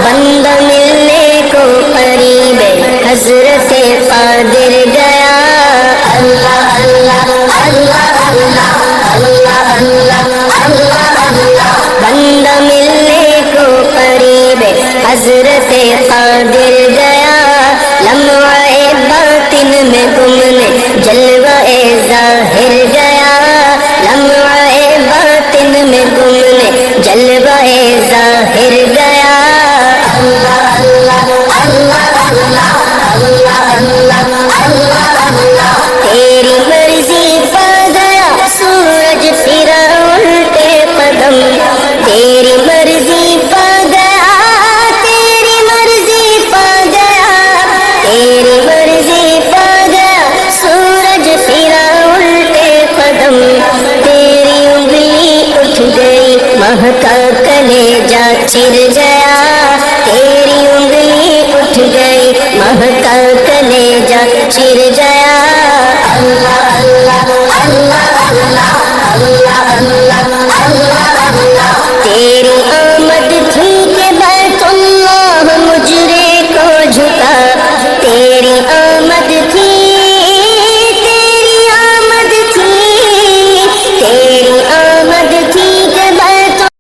بندہ ملنے کو قریب حضرت قادر گیا، بندہ ملنے کو قریب حضرت قادر گیا، لمحہ باطن میں گم نے جلوہ ظاہر گیا، لمحہ باطن میں گم نے جلوہ ظاہر گیا، تیری مرضی پا گیا سورج پھرا الٹے قدم، تیری مرضی پا گیا، تیری مرضی پا گیا، تیری مرضی پا گیا سورج پھرا الٹے قدم، تیری انگلی اٹھ گئی ماہ کا کلیجہ چر گیا، تیری انگلی اٹھ گئی ماہ کا کلیجہ چر گیا، تیری